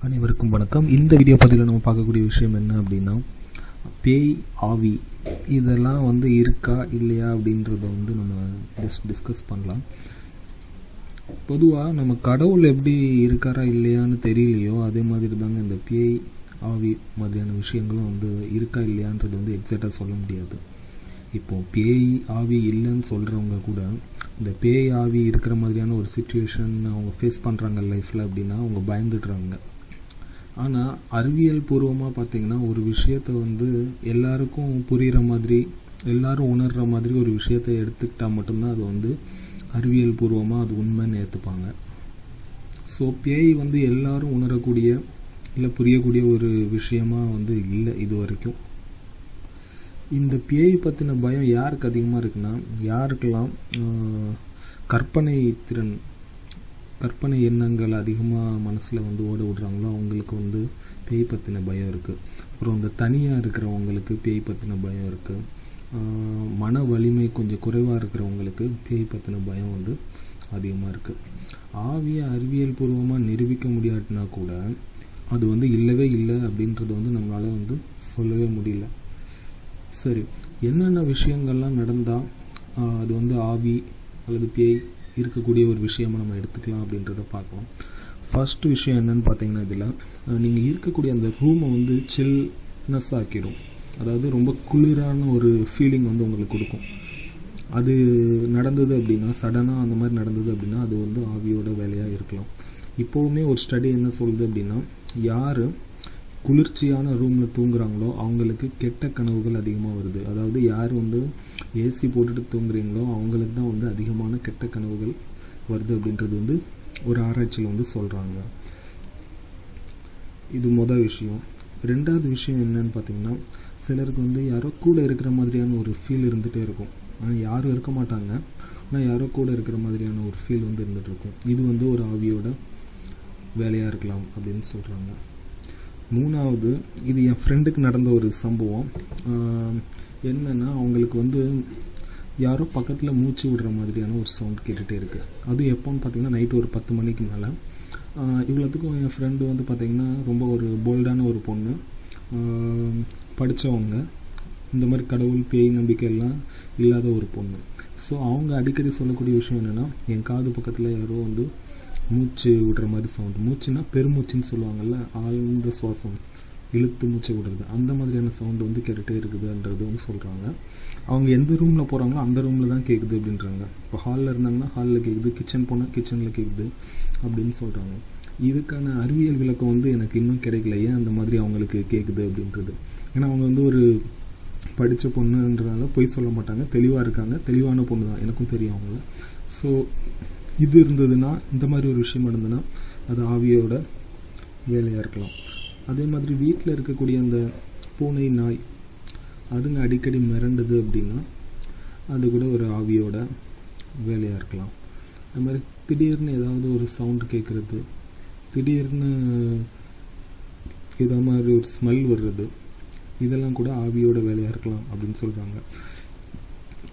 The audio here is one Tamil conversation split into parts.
அனைவருக்கும் வணக்கம். இந்த வீடியோ பதிவில் நம்ம பார்க்கக்கூடிய விஷயம் என்ன அப்படின்னா, பேய், ஆவி இதெல்லாம் இருக்கா இல்லையா அப்படின்றத நம்ம ஜஸ்ட் டிஸ்கஸ் பண்ணலாம். பொதுவாக நம்ம கடவுள் எப்படி இருக்காரா இல்லையான்னு தெரியலையோ, அதே மாதிரி தாங்க இந்த பேய், ஆவி மாதிரியான விஷயங்களும் இருக்கா இல்லையான்றது எக்ஸாக்டாக சொல்ல முடியாது. இப்போது பேய், ஆவி இல்லைன்னு சொல்கிறவங்க கூட இந்த பேய், ஆவி இருக்கிற மாதிரியான ஒரு சிச்சுவேஷன் அவங்க ஃபேஸ் பண்ணுறாங்க லைஃப்பில் அப்படின்னா அவங்க பயந்துடுறாங்க. ஆனால் அறிவியல் பூர்வமாக பார்த்திங்கன்னா ஒரு விஷயத்தை எல்லாருக்கும் புரிகிற மாதிரி, எல்லோரும் உணர்கிற மாதிரி ஒரு விஷயத்தை எடுத்துக்கிட்டால் மட்டும்தான் அது அறிவியல் பூர்வமாக அது உண்மைன்னு ஏற்றுப்பாங்க. ஸோ பேய் எல்லாரும் உணரக்கூடிய இல்லை புரியக்கூடிய ஒரு விஷயமாக இல்லை இது வரைக்கும். இந்த பேய் பற்றின பயம் யாருக்கு அதிகமாக இருக்குன்னா, யாருக்கெல்லாம் கற்பனை எண்ணங்கள் அதிகமாக மனசில் ஓட விடுறாங்களோ அவங்களுக்கு பேய் பற்றின பயம் இருக்குது. அப்புறம் இந்த தனியாக இருக்கிறவங்களுக்கு பேய் பற்றின பயம் இருக்குது. மன வலிமை கொஞ்சம் குறைவாக இருக்கிறவங்களுக்கு பேய் பற்றின பயம் அதிகமாக இருக்குது. ஆவியை அறிவியல் பூர்வமாக நிரூபிக்க முடியாட்டினா கூட அது இல்லவே இல்லை அப்படின்றது நம்மளால் சொல்லவே முடியல. சரி, என்னென்ன விஷயங்கள்லாம் நடந்தால் அது ஆவி அல்லது பேய் இருக்கக்கூடிய ஒரு விஷயமாக நம்ம எடுத்துக்கலாம் அப்படின்றத பார்க்கலாம். ஃபஸ்ட்டு விஷயம் என்னென்னு பார்த்தீங்கன்னா, இதில் நீங்கள் இருக்கக்கூடிய அந்த ரூமை சில்னஸ் ஆக்கிடும். அதாவது ரொம்ப குளிரான ஒரு ஃபீலிங் உங்களுக்கு கொடுக்கும். அது நடந்தது அப்படின்னா, சடனாக அந்த மாதிரி நடந்தது அப்படின்னா அது ஆவியோட வேலையாக இருக்கலாம். இப்போவுமே ஒரு ஸ்டடி என்ன சொல்லுது அப்படின்னா, யார் குளிர்ச்சியான ரூமில் தூங்குறாங்களோ அவங்களுக்கு கெட்ட கனவுகள் அதிகமாக வருது. அதாவது யார் ஏசி போட்டுட்டு தூங்குறீங்களோ அவங்களுக்கு தான் அதிகமான கெட்ட கனவுகள் வருது அப்படின்றது ஒரு ஆராய்ச்சியில் சொல்கிறாங்க. இது மொதல் விஷயம். ரெண்டாவது விஷயம் என்னன்னு பார்த்தீங்கன்னா, சிலருக்கு யாரோ கூட இருக்கிற மாதிரியான ஒரு ஃபீல் இருந்துகிட்டே இருக்கும். ஆனால் யாரும் இருக்க மாட்டாங்க, ஆனால் யாரோ கூட இருக்கிற மாதிரியான ஒரு ஃபீல் இருந்துகிட்டு இருக்கும். இது ஒரு ஆவியோட வேலையாக இருக்கலாம் அப்படின்னு சொல்கிறாங்க. மூணாவது, இது என் ஃப்ரெண்டுக்கு நடந்த ஒரு சம்பவம். என்னென்னா, அவங்களுக்கு யாரோ பக்கத்தில் மூச்சு விடுற மாதிரியான ஒரு சவுண்ட் கேட்டுகிட்டே இருக்குது. அதுவும் எப்போன்னு பார்த்தீங்கன்னா நைட்டு ஒரு 10 மணிக்கு மேலே. இவ்வளோத்துக்கும் என் ஃப்ரெண்டு பார்த்திங்கன்னா ரொம்ப ஒரு போல்டான ஒரு பொண்ணு, படித்தவங்க, இந்த மாதிரி கடவுள் பேய் நம்பிக்கையெல்லாம் இல்லாத ஒரு பொண்ணு. ஸோ அவங்க அடிக்கடி சொல்லக்கூடிய விஷயம் என்னென்னா, என் காது பக்கத்தில் யாரோ மூச்சு விடுற மாதிரி சவுண்டு. மூச்சுன்னா பெருமூச்சுன்னு சொல்லுவாங்கள்ல, ஆழ்ந்த சுவாசம் இழுத்து மூச்சை விடுறது, அந்த மாதிரியான சவுண்டு கேட்டுகிட்டே இருக்குதுன்றது சொல்கிறாங்க. அவங்க எந்த ரூமில் போகிறாங்களோ அந்த ரூமில் தான் கேட்குது அப்படின்றாங்க. இப்போ ஹாலில் இருந்தாங்கன்னா ஹாலில் கேட்குது, கிச்சன் போனால் கிச்சனில் கேட்குது அப்படின்னு சொல்கிறாங்க. இதுக்கான அறிவியல் விளக்கம் எனக்கு இன்னும் கிடைக்கல, ஏன் அந்த மாதிரி அவங்களுக்கு கேட்குது அப்படின்றது. ஏன்னா அவங்க ஒரு படித்த பொண்ணுன்றதால பொய் சொல்ல மாட்டாங்க, தெளிவாக இருக்காங்க, தெளிவான பொண்ணு தான், எனக்கும் தெரியும் அவங்கள. ஸோ இது இருந்ததுன்னா, இந்த மாதிரி ஒரு விஷயம் இருந்ததுன்னா அது ஆவியோட வேலையாக இருக்கலாம். அதே மாதிரி வீட்டில் இருக்கக்கூடிய அந்த பூனை, நாய் அதுங்க அடிக்கடி மிரண்டுது அப்படின்னா அது கூட ஒரு ஆவியோட வேலையாக இருக்கலாம். அது மாதிரி திடீர்னு ஏதாவது ஒரு சவுண்டு கேட்குறது, திடீர்னு இதை மாதிரி ஒரு ஸ்மெல் வர்றது, இதெல்லாம் கூட ஆவியோட வேலையாக இருக்கலாம் அப்படின்னு சொல்கிறாங்க.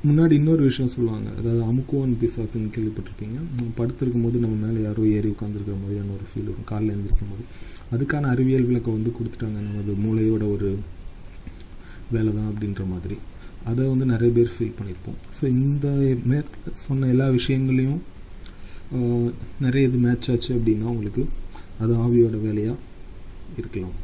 முன்னாடி இன்னொரு விஷயம் சொல்லுவாங்க, அதாவது அமுக்குவான் பிசாசுன்னு கேள்விப்பட்டிருப்பீங்க. படுத்திருக்கும் போது நம்ம மேலே யாரோ ஏறி உட்காந்துருக்கிற மாதிரியான ஒரு ஃபீல் இருக்கும் காலையில் எழுந்திருக்கும் போது. அதுக்கான அறிவியல் விளக்கம் கொடுத்துட்டாங்க, நமது மூளையோட ஒரு வேலை தான் அப்படின்ற மாதிரி. அதை நிறைய பேர் ஃபீல் பண்ணியிருப்போம். ஸோ இந்த சொன்ன எல்லா விஷயங்களையும் நிறைய இது மேட்ச் ஆச்சு அப்படின்னா உங்களுக்கு அது ஆவியோட வேலையாக இருக்கலாம்.